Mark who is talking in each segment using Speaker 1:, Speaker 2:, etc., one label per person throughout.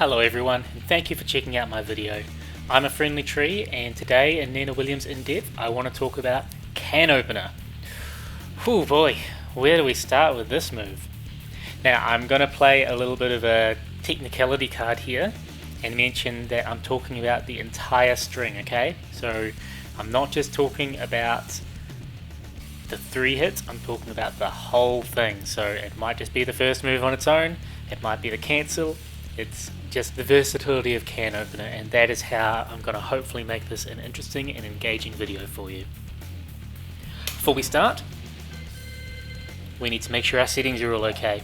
Speaker 1: Hello everyone, and thank you for checking out my video. I'm a friendly tree, and today in Nina Williams In Depth I want to talk about can opener. Whew boy, where do we start with this move? Now I'm going to play a little bit of a technicality card here and mention that I'm talking about the entire string, okay? So I'm not just talking about the 3 hits, I'm talking about the whole thing. So it might just be the first move on its own, it might be the cancel, it's just the versatility of can opener, and that is how I'm going to hopefully make this an interesting and engaging video for you. Before we start, we need to make sure our settings are all okay.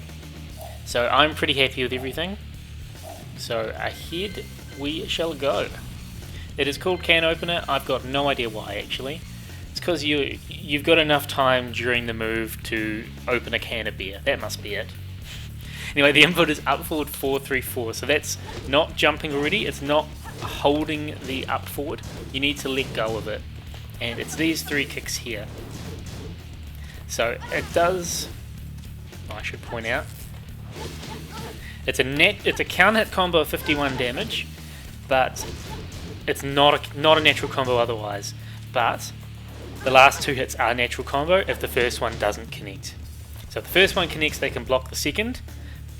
Speaker 1: So I'm pretty happy with everything, so ahead we shall go. It is called can opener. I've got no idea why actually. It's because you've got enough time during the move to open a can of beer. That must be it. Anyway, the input is up forward 4 3 4, so that's not jumping already, it's not holding the up forward, you need to let go of it, and it's these 3 kicks here. So it does, I should point out, it's a counter hit combo of 51 damage, but it's not a natural combo otherwise. But the last 2 hits are natural combo if the first one doesn't connect. So if the first one connects, they can block the second,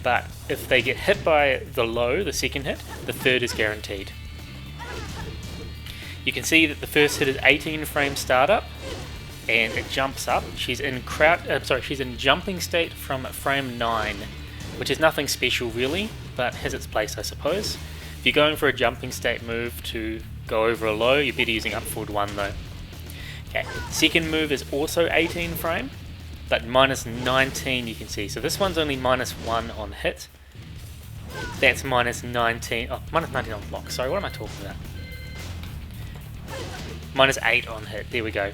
Speaker 1: but if they get hit by the low, the second hit, the third is guaranteed. You can see that the first hit is 18 frame startup, and it jumps up. She's in jumping state from frame 9, which is nothing special really, but has its place I suppose. If you're going for a jumping state move to go over a low, you're better using up forward 1 though. Okay, second move is also 18 frame, but minus 19 you can see. So this one's only minus 1 on hit. That's minus 19, minus 19 on block. Sorry, what am I talking about? Minus 8 on hit, there we go.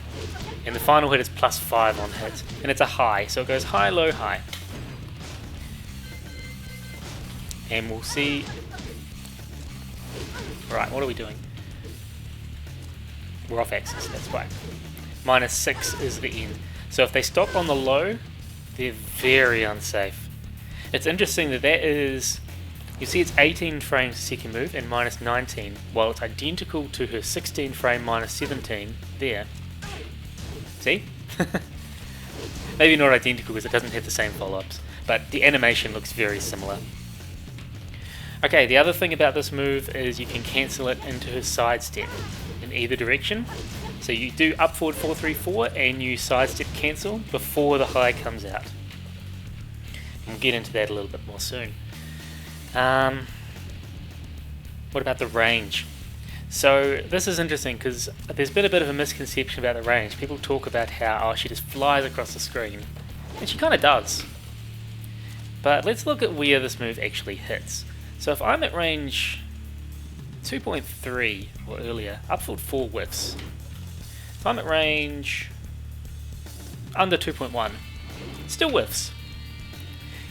Speaker 1: And the final hit is plus 5 on hit. And it's a high, so it goes high, low, high. And we'll see. Right, what are we doing? We're off axis, that's right. Minus 6 is the end. So if they stop on the low, they're very unsafe. It's interesting that is, you see it's 18 frames second move and minus 19, while it's identical to her 16 frame minus 17 there. See? Maybe not identical because it doesn't have the same follow-ups, but the animation looks very similar. Okay, the other thing about this move is you can cancel it into her sidestep in either direction. So you do up forward 4 3 4 and you sidestep cancel before the high comes out. We'll get into that a little bit more soon. What about the range? So this is interesting because there's been a bit of a misconception about the range. People talk about how she just flies across the screen, and she kind of does. But let's look at where this move actually hits. So if I'm at range 2.3 or earlier, up forward 4 whiffs. If I'm at range under 2.1, still whiffs.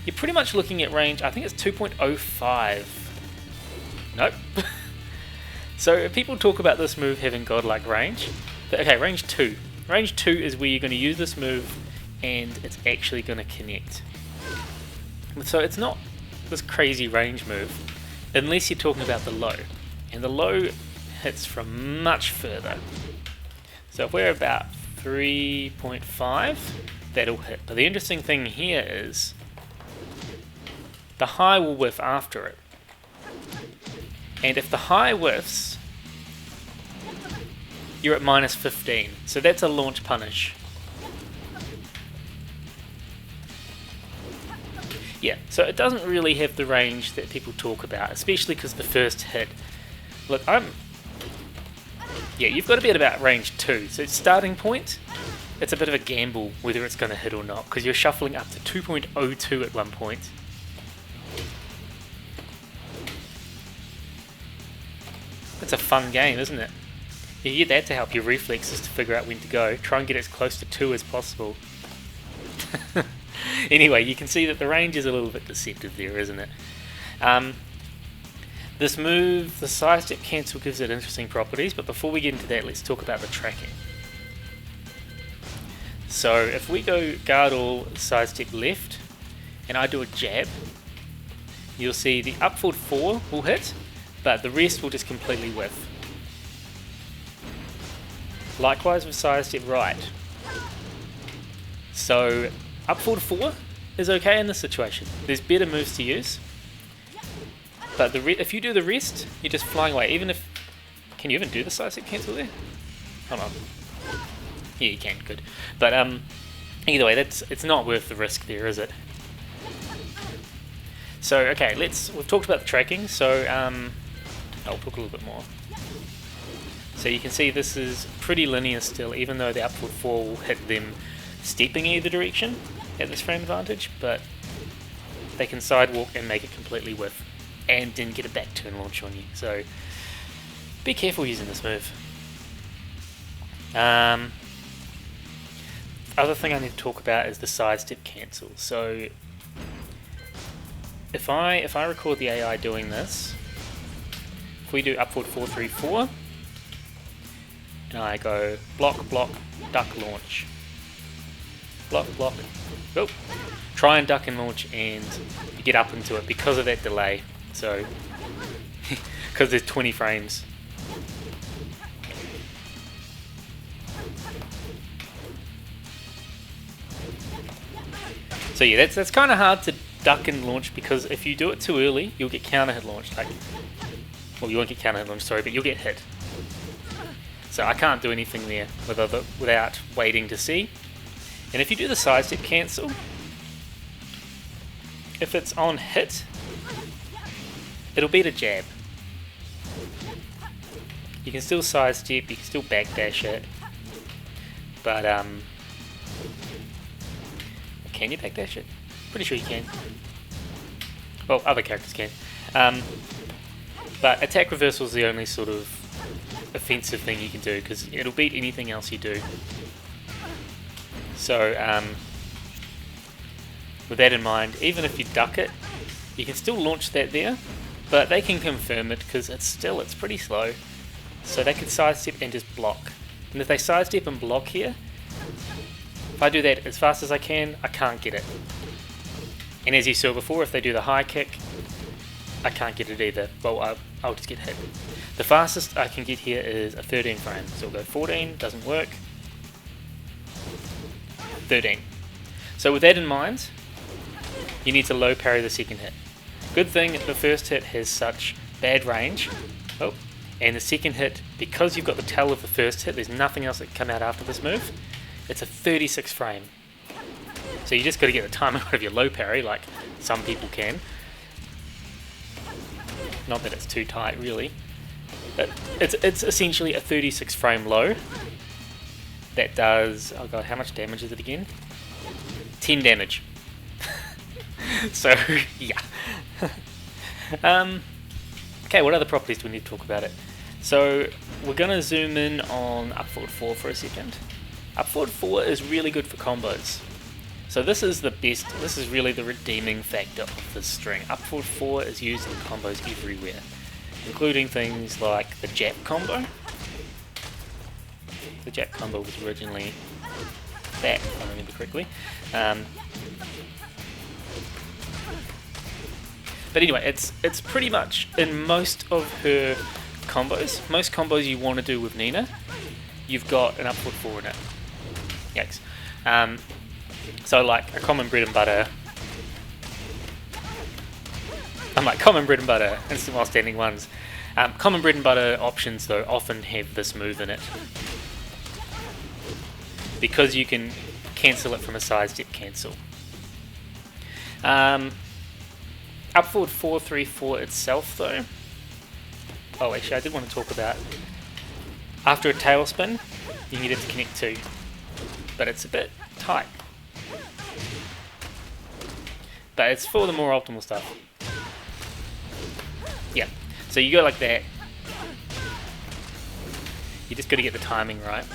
Speaker 1: You're pretty much looking at range, I think it's 2.05. Nope. So people talk about this move having godlike range. But okay, range 2. Range 2 is where you're going to use this move and it's actually going to connect. So it's not this crazy range move unless you're talking about the low. And the low hits from much further. So if we're about 3.5, that'll hit. But the interesting thing here is the high will whiff after it. And if the high whiffs, you're at minus 15. So that's a launch punish. Yeah, so it doesn't really have the range that people talk about, especially because the first hit. Look, yeah, you've got to be at about range 2. So starting point, it's a bit of a gamble whether it's going to hit or not, because you're shuffling up to 2.02 at one point. It's a fun game, isn't it? You get that to help your reflexes to figure out when to go. Try and get as close to 2 as possible. Anyway, you can see that the range is a little bit deceptive there, isn't it? This move, the sidestep cancel, gives it interesting properties, but before we get into that, let's talk about the tracking. So if we go guard all, sidestep left, and I do a jab, you'll see the up forward 4 will hit, but the rest will just completely whiff. Likewise with side step right. So up forward 4 is okay in this situation. There's better moves to use, but if you do the rest, you're just flying away. Even if, can you even do the side step cancel there? Hold on. Yeah, you can. Good. But either way, it's not worth the risk there, is it? So okay, we've talked about the tracking. So I'll talk a little bit more. So you can see this is pretty linear still, even though the upward 4 will hit them stepping either direction at this frame advantage, but they can sidewalk and make it completely whiff, and then get a back turn launch on you. So be careful using this move. Other thing I need to talk about is the sidestep cancel. So if I record the AI doing this, if we do upward 4 3 4, and I go block block duck launch, block block, oh, try and duck and launch, and you get up into it because of that delay. So because there's 20 frames. So yeah, that's kind of hard to duck and launch, because if you do it too early, you'll get counter hit launched. Well, you won't get counter hit launched, sorry, but you'll get hit. So I can't do anything there without waiting to see. And if you do the sidestep cancel, if it's on hit, it'll beat a jab. You can still sidestep, you can still backdash it, but can you backdash it? Pretty sure you can. Well, other characters can. But attack reversal is the only sort of offensive thing you can do, because it'll beat anything else you do. So with that in mind, even if you duck it, you can still launch that there, but they can confirm it because it's pretty slow. So they can sidestep and just block. And if they sidestep and block here, if I do that as fast as I can't get it. And as you saw before, if they do the high kick, I can't get it either. Well, I'll just get hit. The fastest I can get here is a 13 frame. So we'll go 14, doesn't work. 13. So with that in mind, you need to low parry the second hit. Good thing the first hit has such bad range. Oh, and the second hit, because you've got the tail of the first hit, there's nothing else that can come out after this move. It's a 36 frame. So you just got to get the timing out of your low parry, like some people can. Not that it's too tight, really. But it's essentially a 36 frame low. That does, oh god, how much damage is it again? 10 damage. So, yeah. Okay, what other properties do we need to talk about it? So, we're going to zoom in on up forward 4 for a second. Up forward 4 is really good for combos. So this is the best, this is really the redeeming factor of this string. Up forward 4 is used in combos everywhere, including things like the jab combo. The jab combo was originally that, if I remember correctly. But anyway, it's pretty much in most of her combos. Most combos you want to do with Nina, you've got an upward 4 in it. Yikes. So like a common bread and butter. I'm like common bread and butter, instant while standing ones. Common bread and butter options though often have this move in it, because you can cancel it from a sidestep cancel. Up forward 4 3 4 itself though. Oh, actually I did want to talk about after a tailspin you need it to connect to, but it's a bit tight. But it's for the more optimal stuff. Yeah, so you go like that. You just got to get the timing right,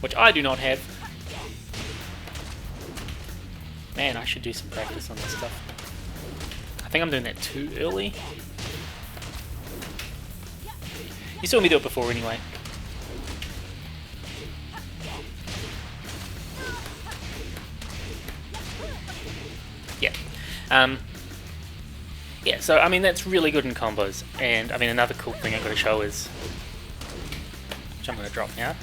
Speaker 1: which I do not have. Man, I should do some practice on this stuff. I think I'm doing that too early. You saw me do it before anyway. Yeah. Yeah, so I mean that's really good in combos, and I mean another cool thing I've got to show is, which I'm going to drop now,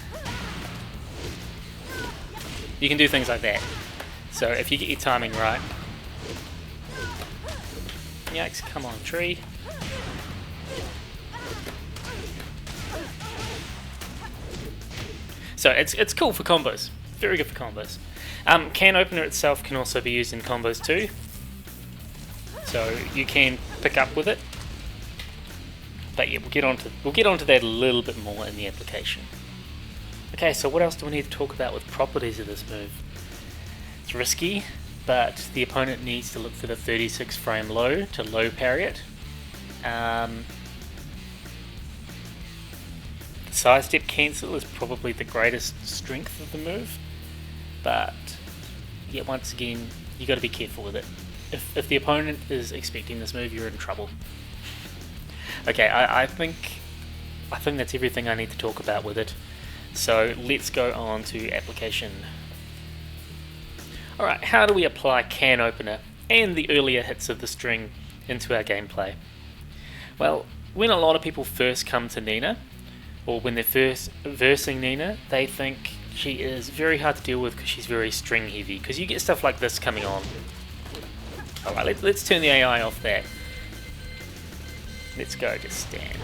Speaker 1: you can do things like that. So if you get your timing right, yikes, come on tree. So it's cool for combos, very good for combos. Can opener itself can also be used in combos too. So you can pick up with it, but yeah, we'll get onto that a little bit more in the application. Okay, so what else do we need to talk about with properties of this move? It's risky, but the opponent needs to look for the 36 frame low to low parry it. The sidestep cancel is probably the greatest strength of the move, but yeah, once again, you got to be careful with it. If the opponent is expecting this move, you're in trouble. Okay, I think that's everything I need to talk about with it. So let's go on to application. Alright, how do we apply can opener and the earlier hits of the string into our gameplay? Well, when a lot of people first come to Nina, or when they're first versing Nina, they think she is very hard to deal with because she's very string heavy, because you get stuff like this coming on. Alright, let's turn the AI off that. Let's go, just stand.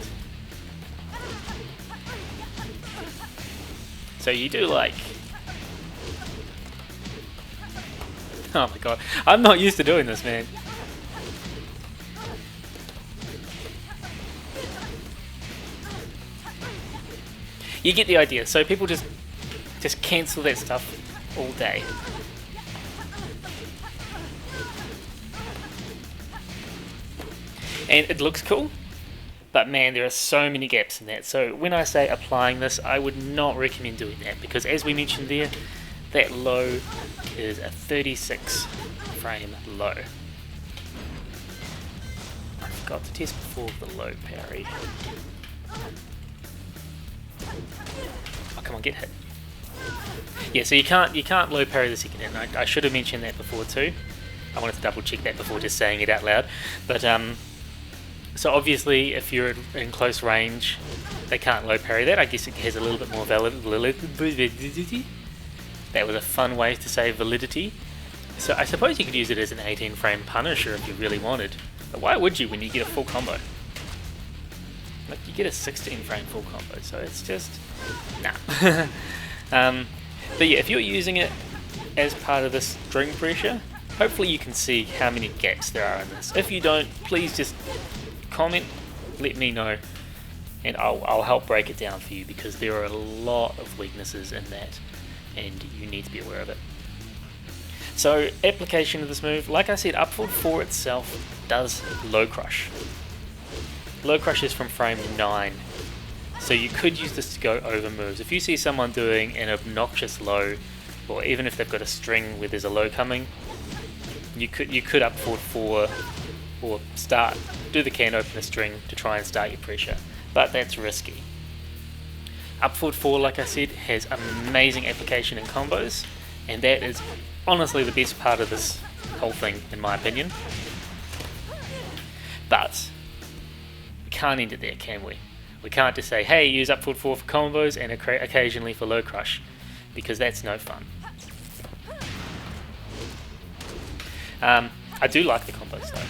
Speaker 1: So you do like... Oh my god, I'm not used to doing this, man. You get the idea, so people just cancel that stuff all day. And it looks cool, but man, there are so many gaps in that. So when I say applying this, I would not recommend doing that, because as we mentioned there, that low is a 36 frame low. I forgot to test before the low parry. Oh, come on, get hit. Yeah, so you can't low parry the second hit. I should have mentioned that before too. I wanted to double check that before just saying it out loud. But so obviously, if you're in close range, they can't low parry that. I guess it has a little bit more validity. That was a fun way to say validity. So I suppose you could use it as an 18 frame punisher if you really wanted. But why would you when you get a full combo? Like, you get a 16 frame full combo, so it's just... nah. But yeah, if you're using it as part of this string pressure, hopefully you can see how many gaps there are in this. If you don't, please just comment, let me know, and I'll help break it down for you, because there are a lot of weaknesses in that, and you need to be aware of it. So, application of this move, like I said, uf+4 itself does low crush. Low crush is from frame 9, so you could use this to go over moves. If you see someone doing an obnoxious low, or even if they've got a string where there's a low coming, you could uf+4 or do the can opener string to try and start your pressure, but that's risky. uf+4, like I said, has amazing application in combos, and that is honestly the best part of this whole thing, in my opinion. But we can't end it there, can we? We can't just say, hey, use uf+4 for combos and occasionally for low crush, because that's no fun. I do like the combos though.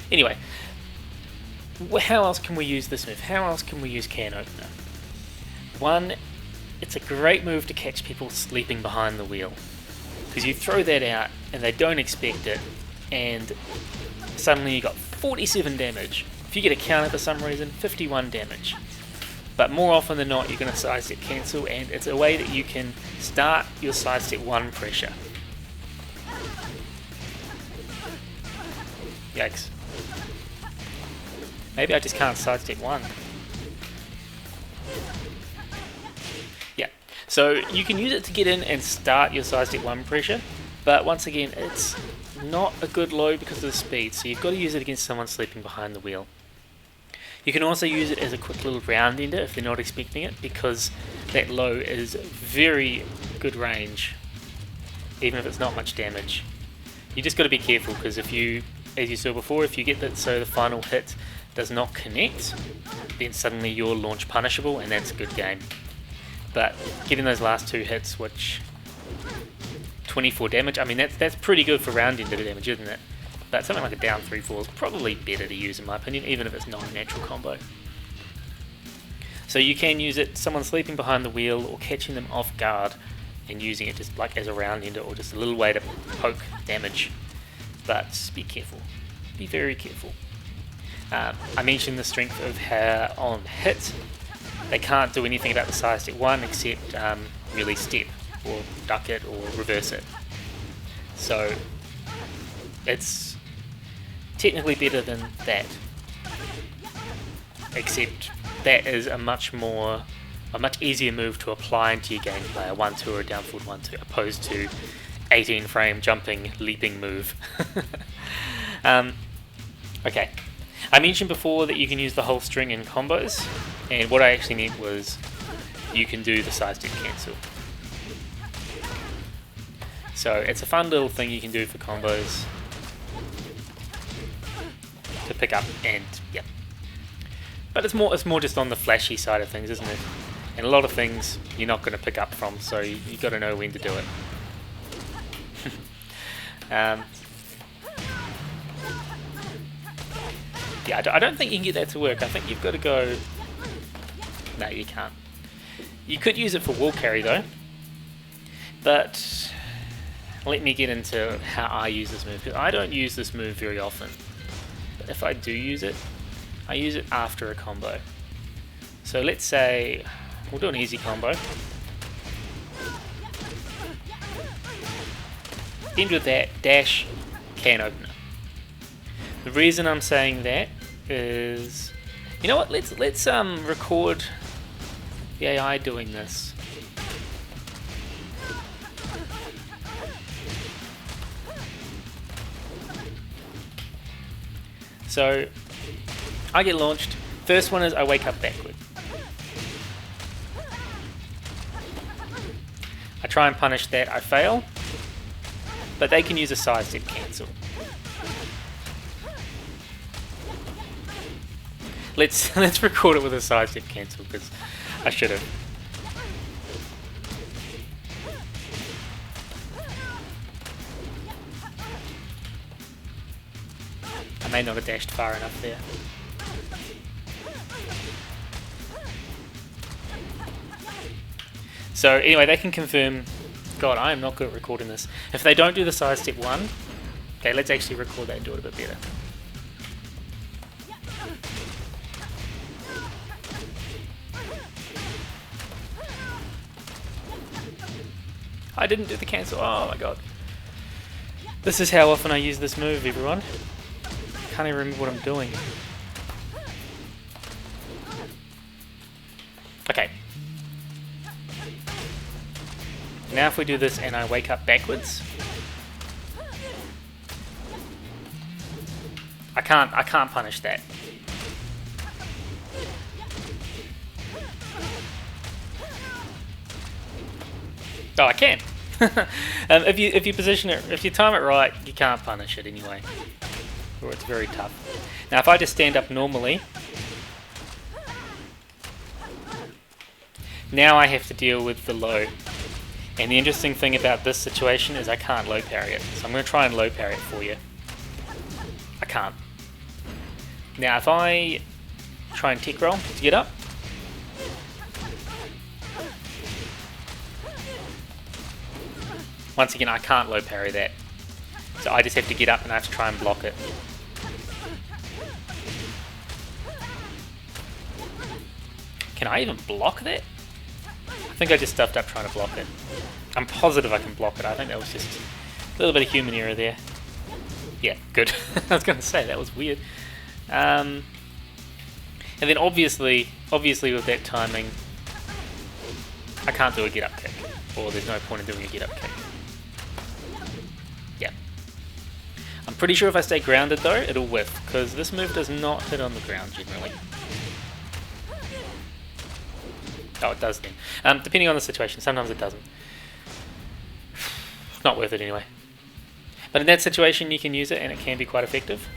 Speaker 1: Anyway, how else can we use this move? How else can we use can opener? One, it's a great move to catch people sleeping behind the wheel, because you throw that out and they don't expect it, and suddenly you got 47 damage. If you get a counter for some reason, 51 damage. But more often than not, you're going to sidestep cancel, and it's a way that you can start your sidestep 1 pressure. Yikes. Maybe I just can't sidestep 1. Yeah, so you can use it to get in and start your sidestep 1 pressure, but once again, it's not a good low because of the speed, so you've got to use it against someone sleeping behind the wheel. You can also use it as a quick little round ender if they're not expecting it, because that low is very good range, even if it's not much damage. you just got to be careful, because if you, as you saw before, if you get that so the final hit does not connect, then suddenly you're launch punishable, and that's a good game. But getting those last 2 hits, which 24 damage, I mean that's pretty good for round ender damage, isn't it? But something like a down 3/4 is probably better to use in my opinion, even if it's not a natural combo. So you can use it, someone sleeping behind the wheel or catching them off guard and using it just like as a round ender, or just a little way to poke damage. But be careful, be very careful. I mentioned the strength of hair on hit. They can't do anything about the side step 1 except really step or duck it or reverse it. So it's technically better than that, except that is a much easier move to apply into your gameplay, a 1-2 or a down forward 1-2, opposed to 18 frame jumping leaping move. Okay, I mentioned before that you can use the whole string in combos, and what I actually meant was you can do the side step cancel. So it's a fun little thing you can do for combos to pick up, and yeah. But it's more just on the flashy side of things, isn't it? And a lot of things you're not going to pick up from, so you got to know when to do it. Yeah, I don't think you can get that to work. I think you've got to go... No, you can't. You could use it for wall carry though, but let me get into how I use this move, because I don't use this move very often. But if I do use it, I use it after a combo. So let's say we'll do an easy combo. End with that, dash, can opener. The reason I'm saying that is, you know what? Let's record the AI doing this. So I get launched. First one is I wake up backward. I try and punish that. I fail, but they can use a side step cancel. Let's record it with a side step cancel, because I should have. I may not have dashed far enough there. So anyway, they can confirm. God, I am not good at recording this. If they don't do the side step 1, okay, let's actually record that and do it a bit better. I didn't do the cancel. Oh my god. This is how often I use this move, everyone. Can't even remember what I'm doing. Okay. Now if we do this and I wake up backwards, I can't punish that. Oh, I can. If you position it, if you time it right, you can't punish it anyway, or it's very tough. Now, if I just stand up normally, now I have to deal with the low. And the interesting thing about this situation is I can't low parry it. So I'm going to try and low parry it for you. I can't. Now, if I try and tech roll to get up, once again, I can't low parry that. So I just have to get up and I have to try and block it. Can I even block that? I think I just stuffed up trying to block it. I'm positive I can block it. I think that was just a little bit of human error there. Yeah, good. I was going to say, that was weird. And then obviously with that timing, I can't do a get up kick. Or there's no point in doing a get up kick. Yeah. I'm pretty sure if I stay grounded though, it'll whiff, because this move does not hit on the ground generally. Oh, it does then. Depending on the situation, sometimes it doesn't. Not worth it anyway. But in that situation you can use it and it can be quite effective.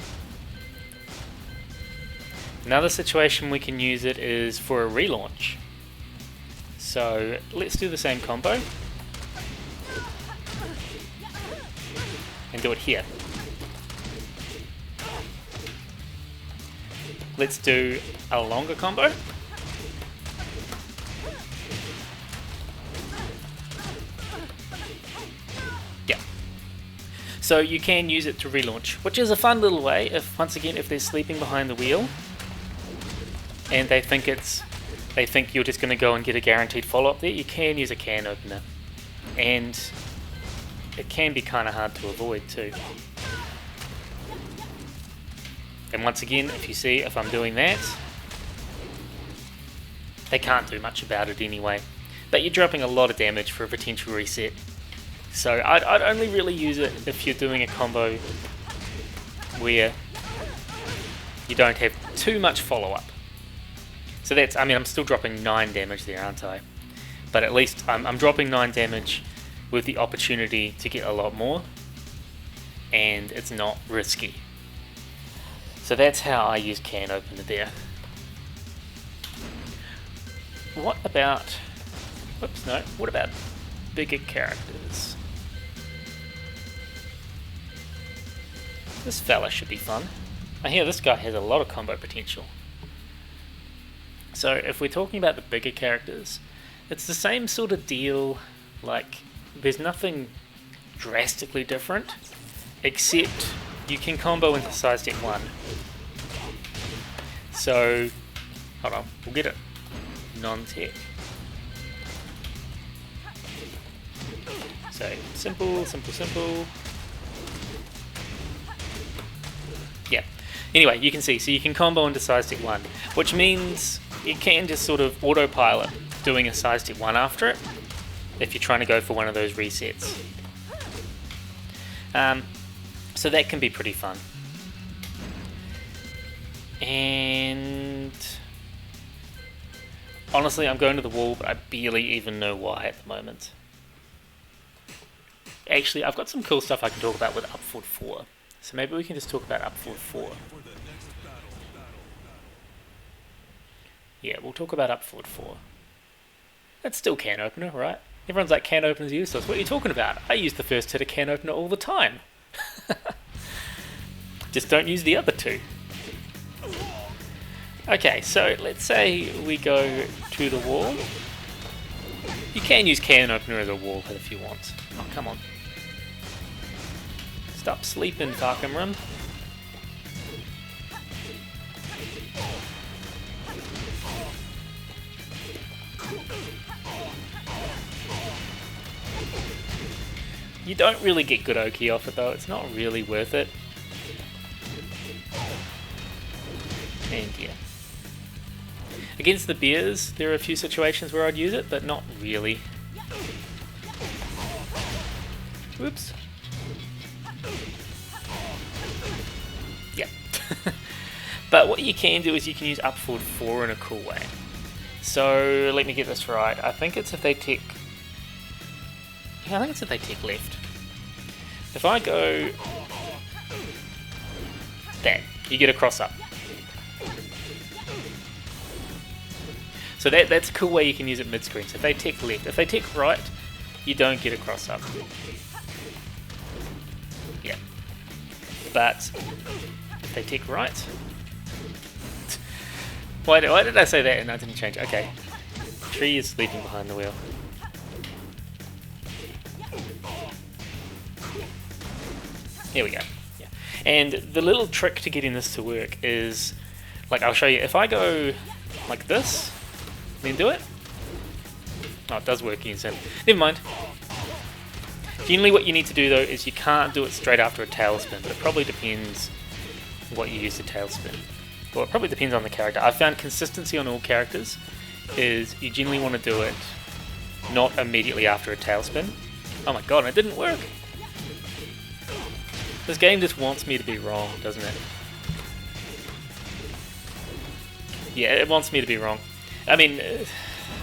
Speaker 1: Another situation we can use it is for a relaunch. So let's do the same combo and do it here. Let's do a longer combo. Yeah. So you can use it to relaunch, which is a fun little way if, once again, if they're sleeping behind the wheel and they think you're just going to go and get a guaranteed follow-up there, you can use a can opener. And it can be kind of hard to avoid too. And once again, if you see, if I'm doing that, they can't do much about it anyway. But you're dropping a lot of damage for a potential reset. So I'd only really use it if you're doing a combo where you don't have too much follow-up. So that's, I mean, I'm still dropping 9 damage there, aren't I? But at least I'm dropping 9 damage with the opportunity to get a lot more. And it's not risky. So that's how I use can opener there. What about, whoops, no, what about bigger characters? This fella should be fun. I hear this guy has a lot of combo potential. So if we're talking about the bigger characters, it's the same sort of deal, like there's nothing drastically different, except you can combo into size deck 1. So, hold on, we'll get it non-tech. So, simple. Yeah. Anyway, you can see, so you can combo into size deck 1, which means it can just sort of autopilot doing a size deck 1 after it, if you're trying to go for one of those resets. So that can be pretty fun. And honestly, I'm going to the wall, but I barely even know why at the moment. Actually, I've got some cool stuff I can talk about with uf+4. So maybe we can just talk about uf+4. Yeah, we'll talk about uf+4. That's still can opener, right? Everyone's like, can opener's useless. What are you talking about? I use the first hit of can opener all the time. Just don't use the other two. Okay, so let's say we go to the wall. You can use can opener as a wall hit if you want. Oh, come on. Stop sleeping, Farkamram. You don't really get good Oki off it though, it's not really worth it. And yeah. Against the bears, there are a few situations where I'd use it, but not really. Whoops. Yeah. But what you can do is you can use uf+4 in a cool way. So let me get this right. I think it's if they tick. Yeah, I think it's if they tick left. If I go that, you get a cross up. So that's a cool way you can use it mid-screen. So if they tick left, if they tick right, you don't get a cross up. Yeah. But if they tick right, why did I say that and I didn't change? Okay. Tree is sleeping behind the wheel. Here we go. Yeah. And the little trick to getting this to work is, like, I'll show you. If I go like this, then do it. Oh, it does work instant. Never mind. Generally what you need to do though is you can't do it straight after a tailspin, but it probably depends what you use to tailspin. Well, it probably depends on the character. I've found consistency on all characters is you generally want to do it not immediately after a tailspin. Oh my god, it didn't work! This game just wants me to be wrong, doesn't it? Yeah, it wants me to be wrong. I mean,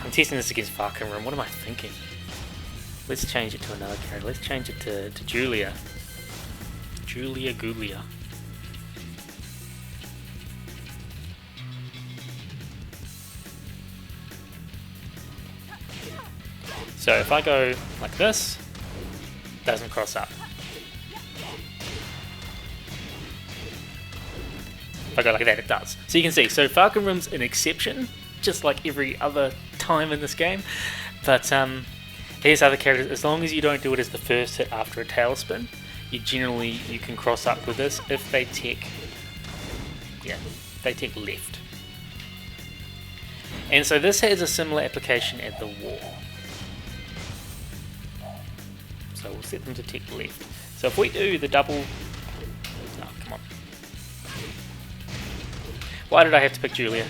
Speaker 1: I'm testing this against Farkamram. What am I thinking? Let's change it to another character. Let's change it to Julia. Julia Guglia. So if I go like this, doesn't cross up. If I go like that, it does. So you can see, so Falcon Rim's an exception, just like every other time in this game. But here's other characters. As long as you don't do it as the first hit after a tailspin, you can cross up with this if they tech, they tech left. And so this has a similar application at the wall. So we'll set them to tech left. So if we do the double, oh come on. Why did I have to pick Julia?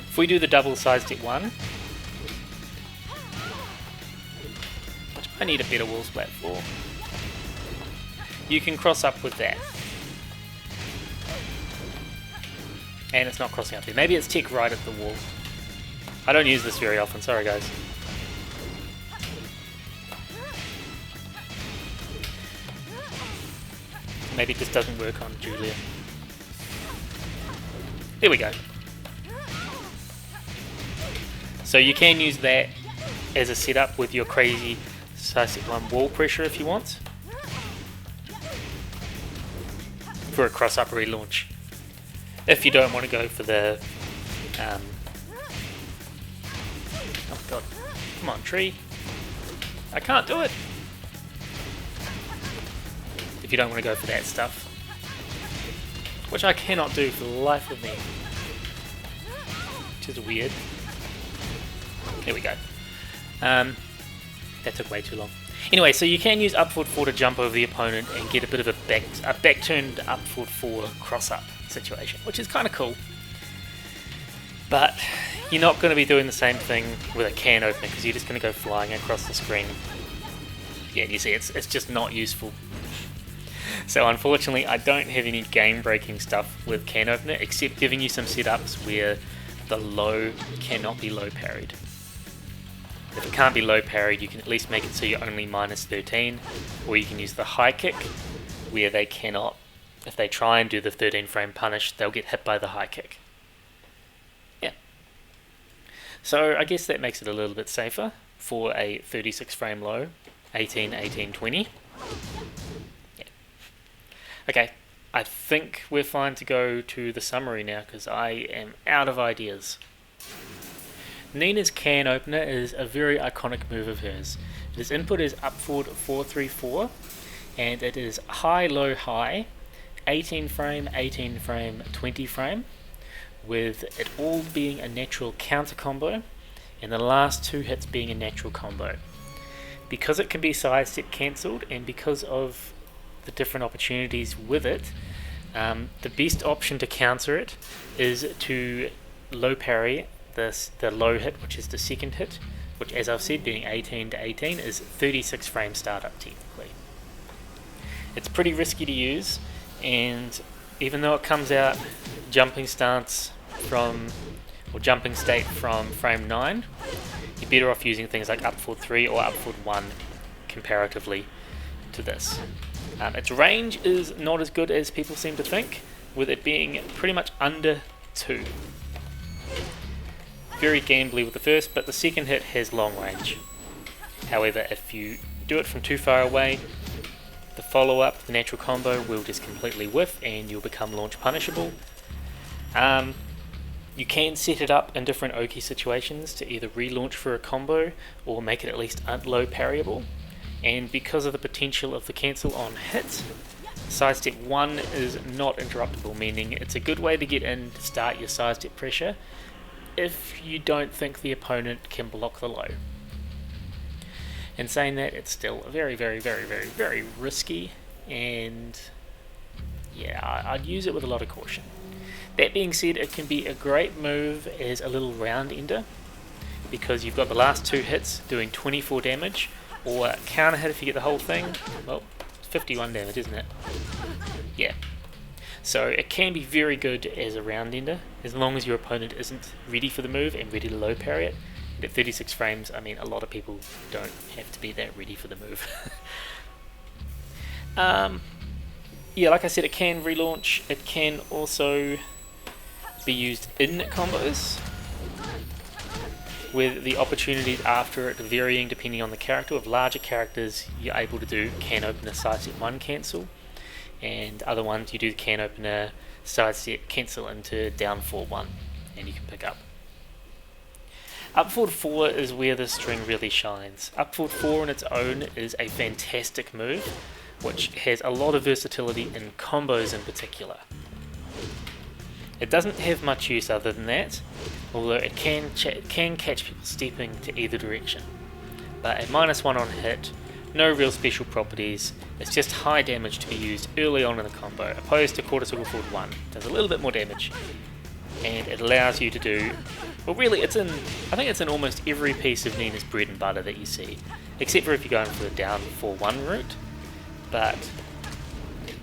Speaker 1: If we do the double side step 1, which I need a better wall splat for, you can cross up with that. And it's not crossing up there. Maybe it's tech right at the wall. I don't use this very often, sorry guys. Maybe it just doesn't work on Julia. There we go. So you can use that as a setup with your crazy side step 1 wall pressure if you want. For a cross-up relaunch. If you don't want to go for the... oh god. Come on, tree. I can't do it! If you don't want to go for that stuff. Which I cannot do for the life of me. Which is weird. There we go. That took way too long. Anyway, so you can use up forward 4 to jump over the opponent and get a bit of a back turned up forward 4 cross up situation, which is kind of cool. But you're not going to be doing the same thing with a can opener because you're just going to go flying across the screen. Yeah, you see, it's just not useful. So unfortunately, I don't have any game-breaking stuff with can opener except giving you some setups where the low cannot be low parried. If it can't be low parried, you can at least make it so you're only minus 13, or you can use the high kick where they cannot. If they try and do the 13 frame punish, they'll get hit by the high kick. Yeah. So I guess that makes it a little bit safer for a 36 frame low, 18, 18, 20. Yeah. Okay, I think we're fine to go to the summary now because I am out of ideas. Nina's can opener is a very iconic move of hers. Its input is up forward 434 and it is high low high, 18 frame, 18 frame, 20 frame, with it all being a natural counter combo and the last 2 hits being a natural combo. Because it can be side step cancelled and because of the different opportunities with it, the best option to counter it is to low parry the low hit, which is the second hit, which as I've said being 18 to 18 is 36 frame startup technically. It's pretty risky to use, and even though it comes out jumping stance from, or jumping state from frame 9, you're better off using things like up forward 3 or up forward 1 comparatively to this. Its range is not as good as people seem to think, with it being pretty much under 2. Very gambly with the first, but the second hit has long range. However, if you do it from too far away, the follow-up, the natural combo, will just completely whiff and you'll become launch punishable. You can set it up in different Oki situations to either relaunch for a combo or make it at least low parryable. And because of the potential of the cancel on hit, sidestep 1 is not interruptible, meaning it's a good way to get in to start your sidestep pressure if you don't think the opponent can block the low. In saying that, it's still very, very, very, very, very risky, and yeah, I'd use it with a lot of caution. That being said, it can be a great move as a little round ender, because you've got the last 2 hits doing 24 damage, or counter hit if you get the whole thing. Well, it's 51 damage, isn't it? Yeah. So it can be very good as a round ender, as long as your opponent isn't ready for the move and ready to low parry it. At 36 frames, I mean, a lot of people don't have to be that ready for the move. Yeah, like I said, it can relaunch. It can also be used in combos, with the opportunities after it varying depending on the character. With larger characters, you're able to do can opener, sidestep 1, cancel, and other ones you do can opener, sidestep, cancel into down 4-1, and you can pick up. Up forward 4 is where the string really shines. Up forward 4 on its own is a fantastic move, which has a lot of versatility in combos in particular. It doesn't have much use other than that, although it can catch people stepping to either direction. But at -1 on hit, no real special properties, it's just high damage to be used early on in the combo, opposed to quarter circle forward 1, does a little bit more damage. And it allows you to do, well really I think it's in almost every piece of Nina's bread and butter that you see, except for if you're going for the down 4-1 route. But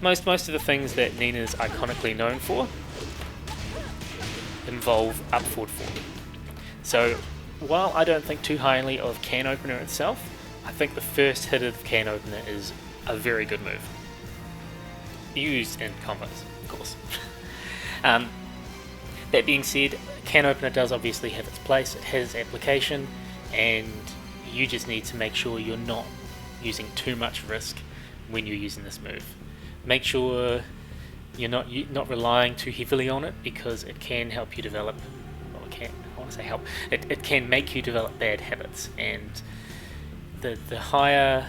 Speaker 1: most of the things that Nina's iconically known for involve up forward 4. So while I don't think too highly of can opener itself, I think the first hit of can opener is a very good move. Used in combos, of course. That being said, can opener does obviously have its place, it has application, and you just need to make sure you're not using too much risk when you're using this move. Make sure you're not relying too heavily on it, because it can help you develop, well, it can make you develop bad habits, and the higher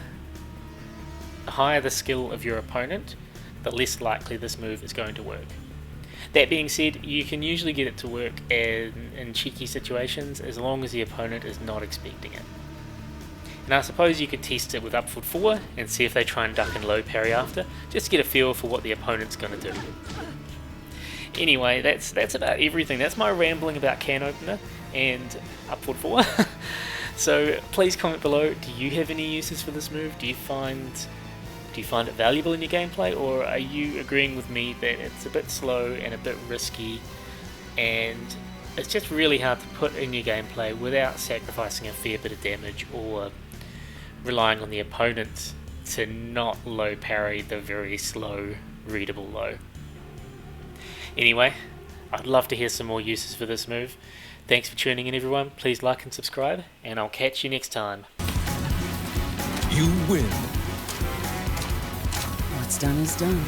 Speaker 1: the skill of your opponent, the less likely this move is going to work. That being said, you can usually get it to work in cheeky situations as long as the opponent is not expecting it. And I suppose you could test it with up forward 4 and see if they try and duck and low parry after, just to get a feel for what the opponent's going to do. Anyway, that's about everything. That's my rambling about can opener and up forward 4. So please comment below, do you have any uses for this move? Do you find it valuable in your gameplay, or are you agreeing with me that it's a bit slow and a bit risky, and it's just really hard to put in your gameplay without sacrificing a fair bit of damage or relying on the opponent to not low parry the very slow, readable low? Anyway, I'd love to hear some more uses for this move. Thanks for tuning in, everyone. Please like and subscribe, and I'll catch you next time.
Speaker 2: You win.
Speaker 3: What's done is done.